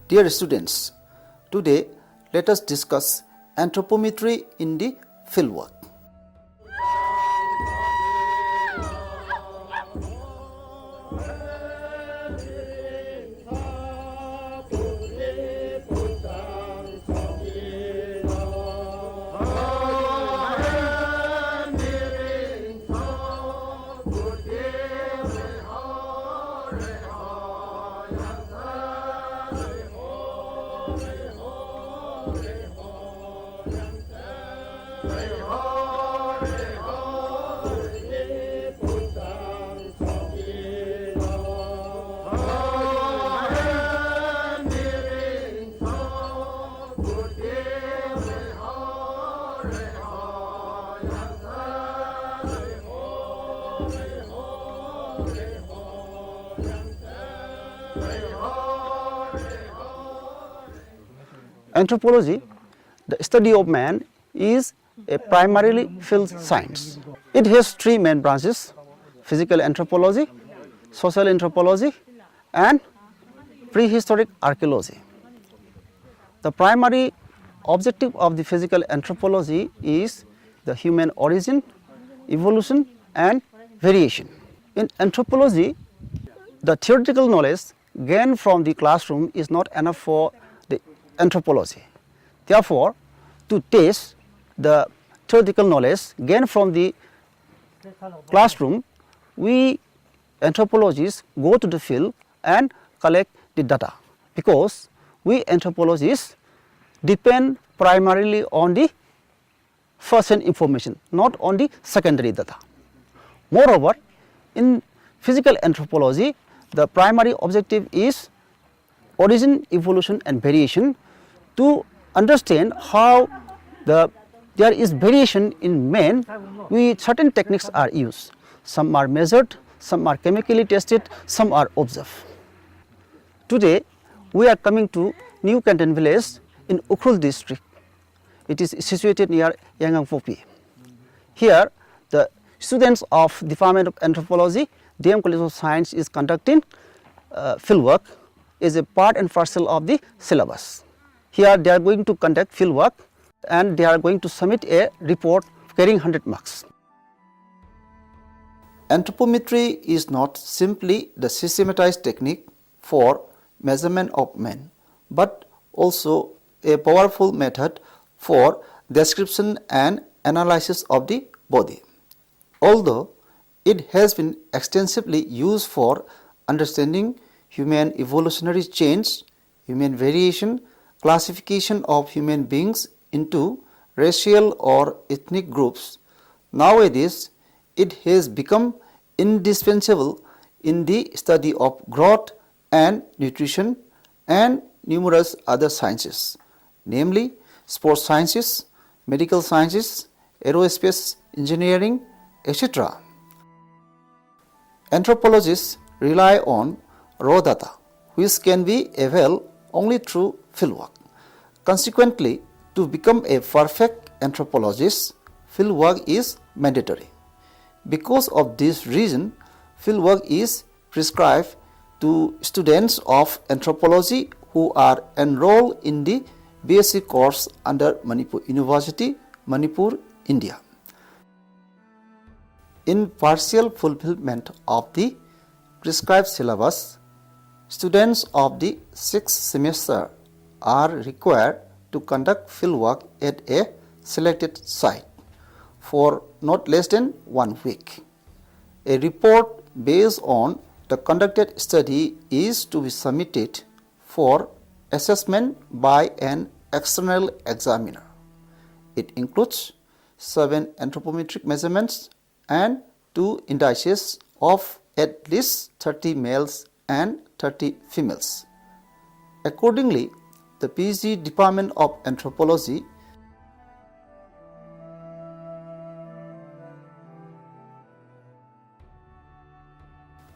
Dear students, today let us discuss anthropometry in the fieldwork. Anthropology, the study of man, is a primarily field science. It has three main branches: physical anthropology, social anthropology, and prehistoric archaeology. The primary objective of the physical anthropology is the human origin, evolution, and variation. In anthropology, the theoretical knowledge gained from the classroom is not enough for the anthropology. Therefore, to test the theoretical knowledge gained from the classroom, we anthropologists go to the field and collect the data, because we anthropologists depend primarily on the first-hand information, not on the secondary data. Moreover, in physical anthropology, the primary objective is origin, evolution, and variation. To understand how there is variation in man, certain techniques are used. Some are measured, some are chemically tested, some are observed. Today, we are coming to New Canton village in Ukhrul district. It is situated near Anthro P10a M03. Here, the students of Department of Anthropology, DM College of Science, is conducting fieldwork as a part and parcel of the syllabus. Here they are going to conduct fieldwork and they are going to submit a report carrying 100 marks. Anthropometry is not simply the systematized technique for measurement of men, but also a powerful method for description and analysis of the body. Although it has been extensively used for understanding human evolutionary change, human variation, classification of human beings into racial or ethnic groups, nowadays it has become indispensable in the study of growth and nutrition and numerous other sciences, namely sports sciences, medical sciences, aerospace engineering, etc. Anthropologists rely on raw data, which can be availed only through fieldwork. Consequently, to become a perfect anthropologist, fieldwork is mandatory. Because of this reason, fieldwork is prescribed to students of anthropology who are enrolled in the BSc course under Manipur University, Manipur, India. In partial fulfillment of the prescribed syllabus, students of the 6th semester are required to conduct fieldwork at a selected site for not less than 1 week. A report based on the conducted study is to be submitted for assessment by an external examiner. It includes 7 anthropometric measurements and 2 indices of at least 30 males and 30 females. Accordingly, the PG Department of Anthropology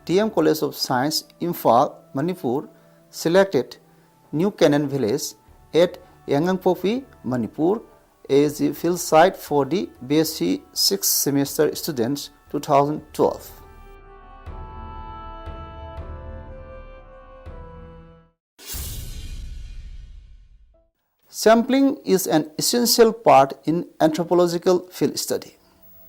DM College of Science, Imphal, Manipur selected New Canton village at Anthro P10a M03, Manipur as the field site for the BSc 6th semester students 2012. Sampling is an essential part in anthropological field study.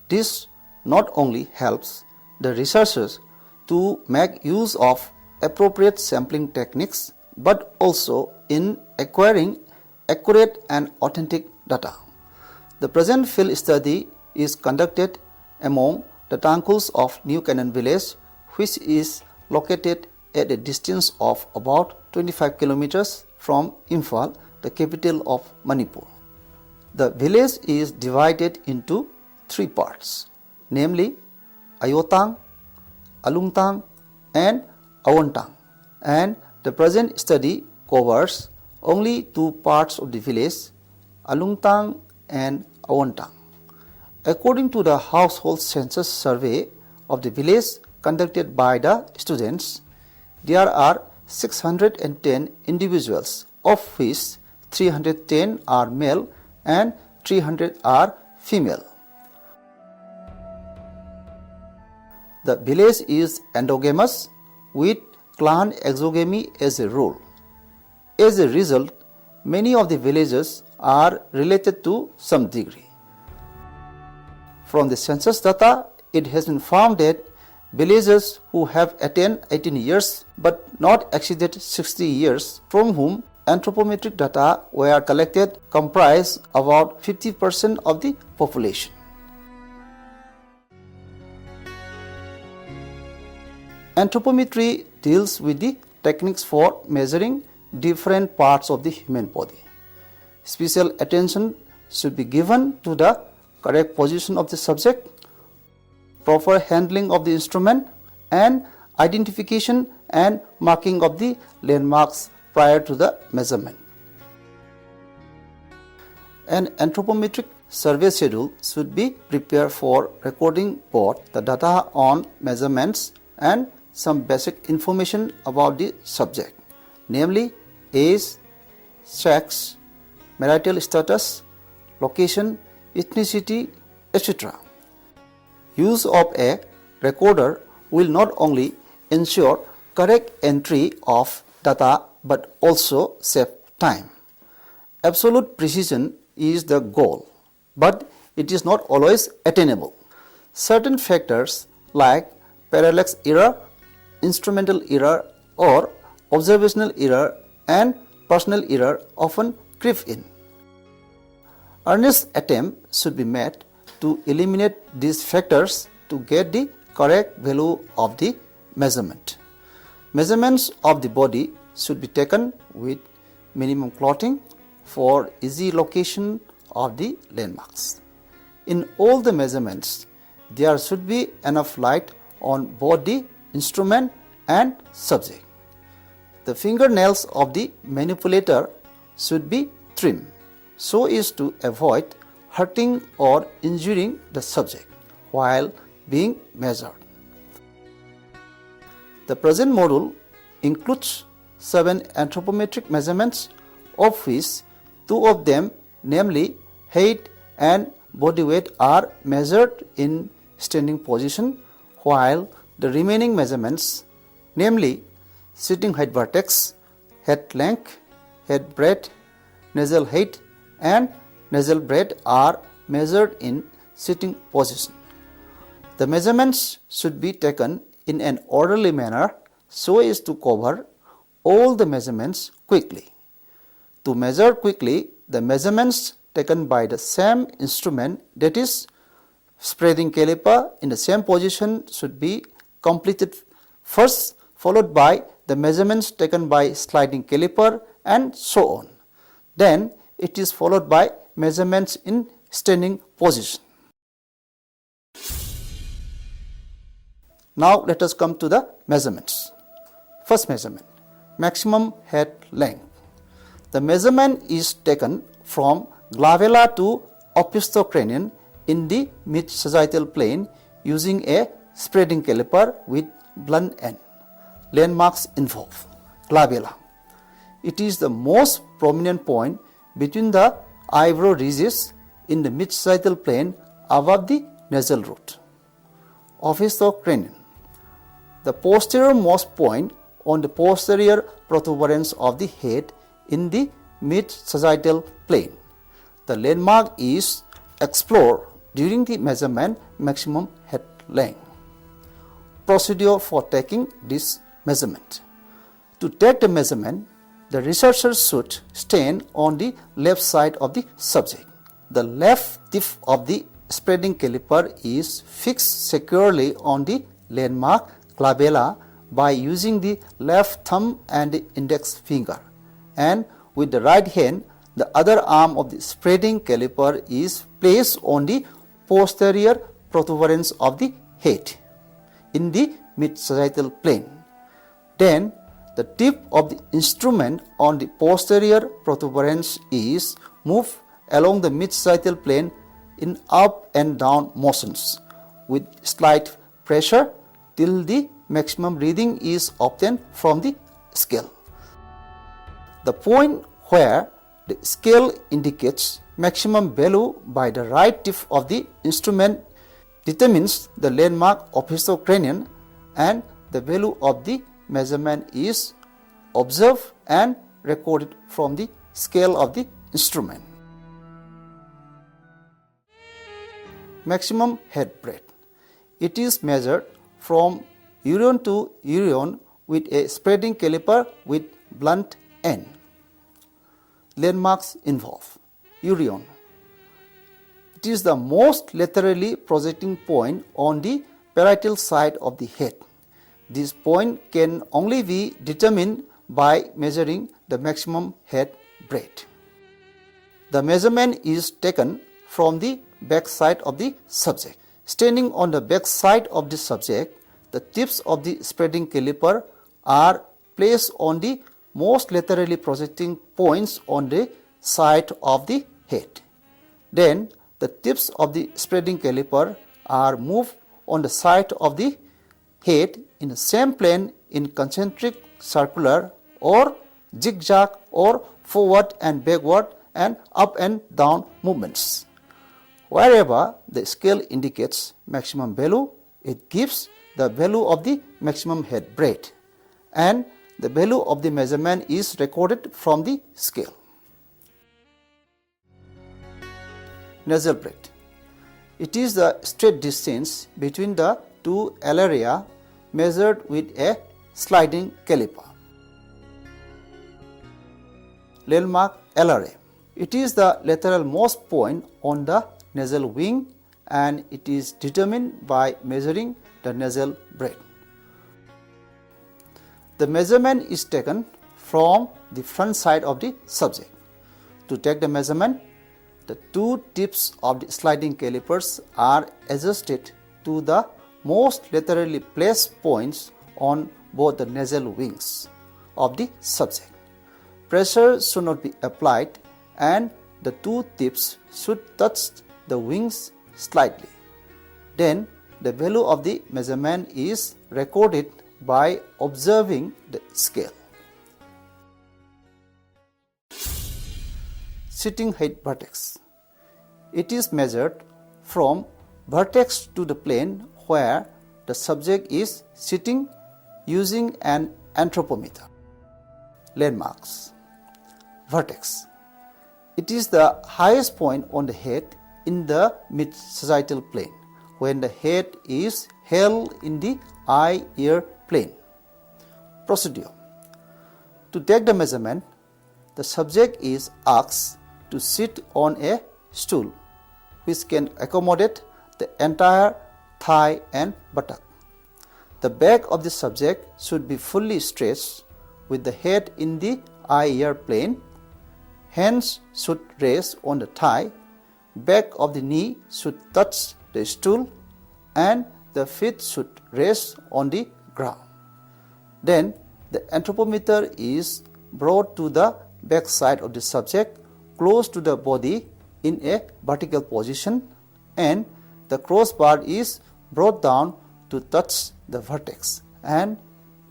This not only helps the researchers to make use of appropriate sampling techniques, but also in acquiring accurate and authentic data. The present field study is conducted among the Tangkuls of New Canaan village, which is located at a distance of about 25 kilometers from Imphal, the capital of Manipur. The village is divided into three parts, namely Ayotang, Alungtang and Awontang, and the present study covers only two parts of the village, Alungtang and Awontang. According to the household census survey of the village conducted by the students, there are 610 individuals, of which 310 are male and 300 are female. The village is endogamous with clan exogamy as a rule. As a result, many of the villages are related to some degree. From the census data, it has been found that villagers who have attained 18 years but not exceeded 60 years, from whom anthropometric data were collected, comprise about 50% of the population. Anthropometry deals with the techniques for measuring different parts of the human body. Special attention should be given to the correct position of the subject, proper handling of the instrument, and identification and marking of the landmarks prior to the measurement. An anthropometric survey schedule should be prepared for recording both the data on measurements and some basic information about the subject, namely age, sex, marital status, location, ethnicity, etc. Use of a recorder will not only ensure correct entry of data but also save time. Absolute precision is the goal, but it is not always attainable. Certain factors like parallax error, instrumental error or observational error and personal error often creep in. Earnest attempt should be made to eliminate these factors to get the correct value of the measurement. Measurements of the body should be taken with minimum clothing for easy location of the landmarks. In all the measurements, there should be enough light on both the instrument and subject. The fingernails of the manipulator should be trimmed so as to avoid hurting or injuring the subject while being measured. The present module includes 7 anthropometric measurements, of which 2 of them, namely height and body weight, are measured in standing position, while the remaining measurements, namely sitting height vertex, head length, head breadth, nasal height and nasal breadth, are measured in sitting position. The measurements should be taken in an orderly manner so as to cover all the measurements quickly. To measure quickly, the measurements taken by the same instrument, that is spreading caliper in the same position, should be completed first, followed by the measurements taken by sliding caliper and so on. Then it is followed by measurements in standing position. Now let us come to the measurements. First measurement, maximum head length. The measurement is taken from glabella to ophistocranium in the mid-sagittal plane using a spreading caliper with blunt end. Landmarks involve glabella. It is the most prominent point between the eyebrow ridges in the mid-sagittal plane above the nasal root. Ophistocranium, the posterior most point on the posterior protuberance of the head in the mid-sagittal plane. The landmark is explored during the measurement maximum head length. Procedure for taking this measurement. To take the measurement, the researchers should stand on the left side of the subject. The left tip of the spreading caliper is fixed securely on the landmark glabella by using the left thumb and the index finger, and with the right hand, the other arm of the spreading caliper is placed on the posterior protuberance of the head in the mid-sagittal plane. Then the tip of the instrument on the posterior protuberance is moved along the mid-sagittal plane in up and down motions with slight pressure till the maximum reading is obtained from the scale. The point where the scale indicates maximum value by the right tip of the instrument determines the landmark of histocranium, and the value of the measurement is observed and recorded from the scale of the instrument. Maximum head breadth. It is measured from urion to urion with a spreading caliper with blunt end. Landmarks involve urion. It is the most laterally projecting point on the parietal side of the head. This point can only be determined by measuring the maximum head breadth. The measurement is taken from the back side of the subject. Standing on the back side of the subject, the tips of the spreading caliper are placed on the most laterally projecting points on the side of the head. Then the tips of the spreading caliper are moved on the side of the head in the same plane in concentric circular or zigzag or forward and backward and up and down movements. Wherever the scale indicates maximum value, it gives the value of the maximum head breadth, and the value of the measurement is recorded from the scale. Nasal breadth. It is the straight distance between the two alaria measured with a sliding caliper. Landmark alare. It is the lateralmost point on the nasal wing, and it is determined by measuring the nasal breadth. The measurement is taken from the front side of the subject. To take the measurement, the two tips of the sliding calipers are adjusted to the most laterally placed points on both the nasal wings of the subject. Pressure should not be applied, and the two tips should touch the wings slightly. Then the value of the measurement is recorded by observing the scale. Sitting height vertex. It is measured from vertex to the plane where the subject is sitting using an anthropometer. Landmarks. Vertex. It is the highest point on the head in the mid-sagittal plane when the head is held in the eye-ear plane. Procedure. To take the measurement, the subject is asked to sit on a stool which can accommodate the entire thigh and buttock. The back of the subject should be fully stretched with the head in the eye-ear plane. Hands should rest on the thigh, back of the knee should touch the stool, and the feet should rest on the ground. Then the anthropometer is brought to the back side of the subject close to the body in a vertical position, and the crossbar is brought down to touch the vertex, and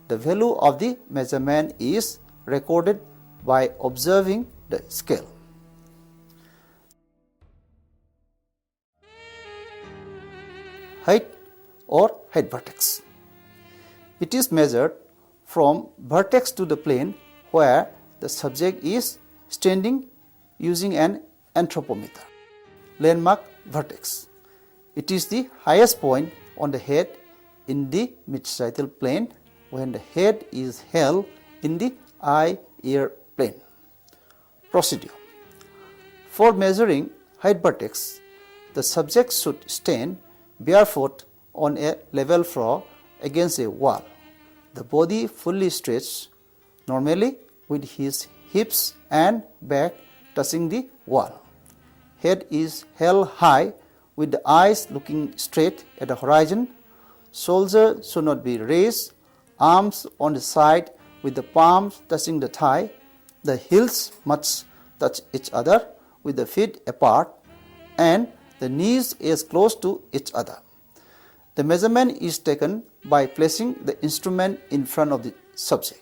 the value of the measurement is recorded by observing the scale. Height or height vertex. It is measured from vertex to the plane where the subject is standing using an anthropometer. Landmark vertex. It is the highest point on the head in the mid-striatal plane when the head is held in the eye-ear plane. Procedure. For measuring height vertex, the subject should stand barefoot on a level floor against a wall, the body fully stretched, normally with his hips and back touching the wall. Head is held high with the eyes looking straight at the horizon. Shoulders should not be raised, arms on the side with the palms touching the thigh. The heels must touch each other with the feet apart and the knees as close to each other. The measurement is taken by placing the instrument in front of the subject.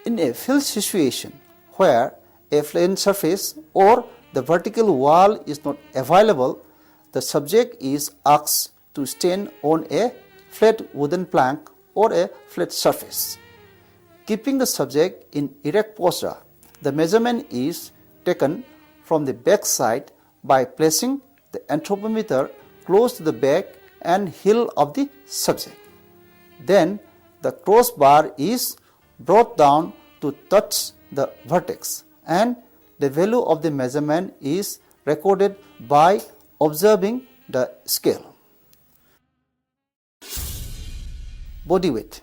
In a field situation where a flat surface or the vertical wall is not available, the subject is asked to stand on a flat wooden plank or a flat surface. Keeping the subject in erect posture, the measurement is taken from the back side by placing the anthropometer close to the back and heel of the subject. Then the crossbar is brought down to touch the vertex and the value of the measurement is recorded by observing the scale. Body weight.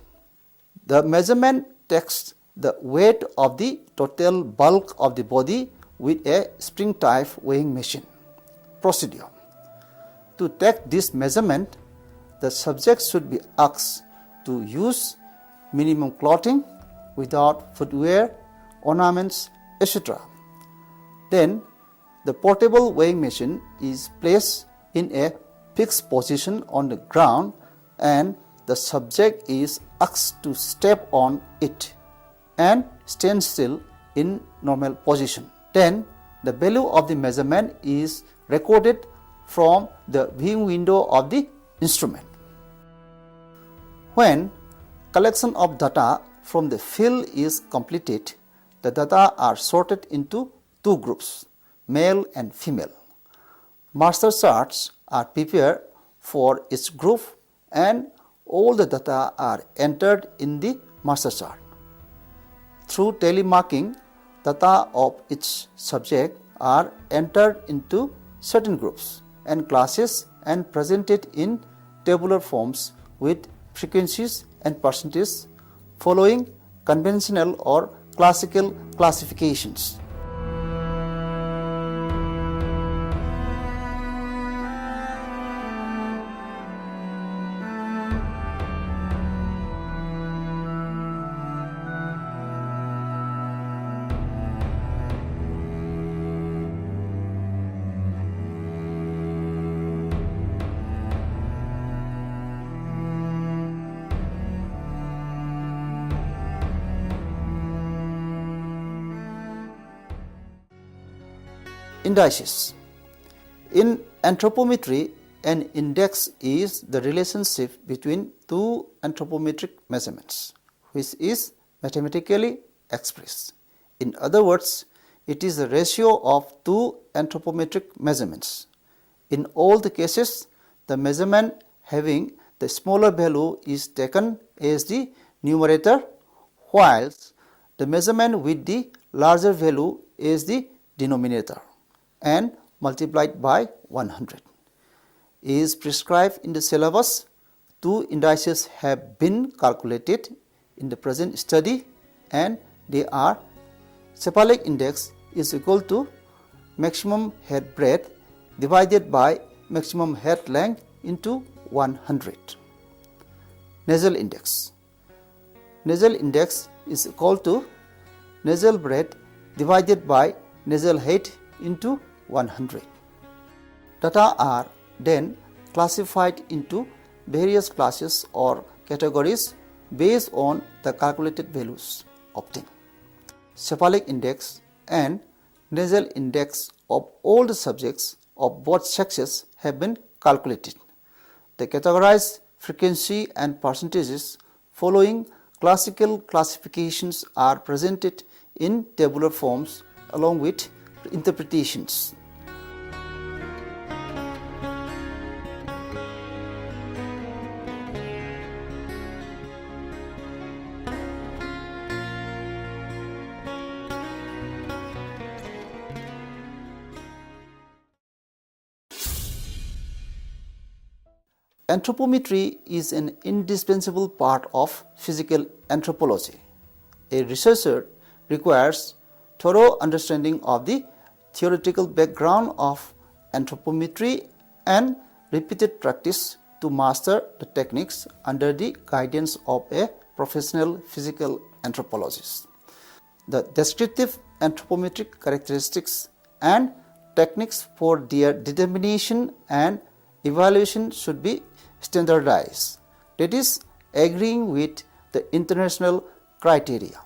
The measurement takes the weight of the total bulk of the body with a spring type weighing machine. Procedure. To take this measurement, the subject should be asked to use minimum clothing without footwear, ornaments, etc. Then the portable weighing machine is placed in a fixed position on the ground and the subject is asked to step on it and stand still in normal position. Then the value of the measurement is recorded from the viewing window of the instrument. When collection of data from the field is completed, the data are sorted into two groups, male and female. Master charts are prepared for each group and all the data are entered in the master chart. Through telemarking, data of each subject are entered into certain groups and classes and presented in tabular forms with frequencies and percentages following conventional or classical classifications. Indices. In anthropometry, an index is the relationship between two anthropometric measurements, which is mathematically expressed. In other words, it is the ratio of two anthropometric measurements. In all the cases, the measurement having the smaller value is taken as the numerator, whilst the measurement with the larger value is the denominator and multiplied by 100. Is prescribed in the syllabus. Two indices have been calculated in the present study and they are cephalic index is equal to maximum head breadth divided by maximum head length into 100. Nasal index. Nasal index is equal to nasal breadth divided by nasal height into 100. Data are then classified into various classes or categories based on the calculated values obtained. Cephalic index and nasal index of all the subjects of both sexes have been calculated. The categorized frequency and percentages following classical classifications are presented in tabular forms along with interpretations. Anthropometry is an indispensable part of physical anthropology. A researcher requires thorough understanding of the theoretical background of anthropometry and repeated practice to master the techniques under the guidance of a professional physical anthropologist. The descriptive anthropometric characteristics and techniques for their determination and evaluation should be standardized, that is, agreeing with the international criteria.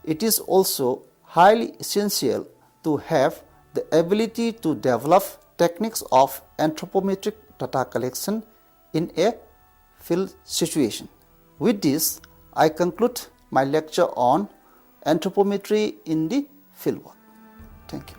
It is also highly essential to have the ability to develop techniques of anthropometric data collection in a field situation. With this, I conclude my lecture on anthropometry in the fieldwork. Thank you.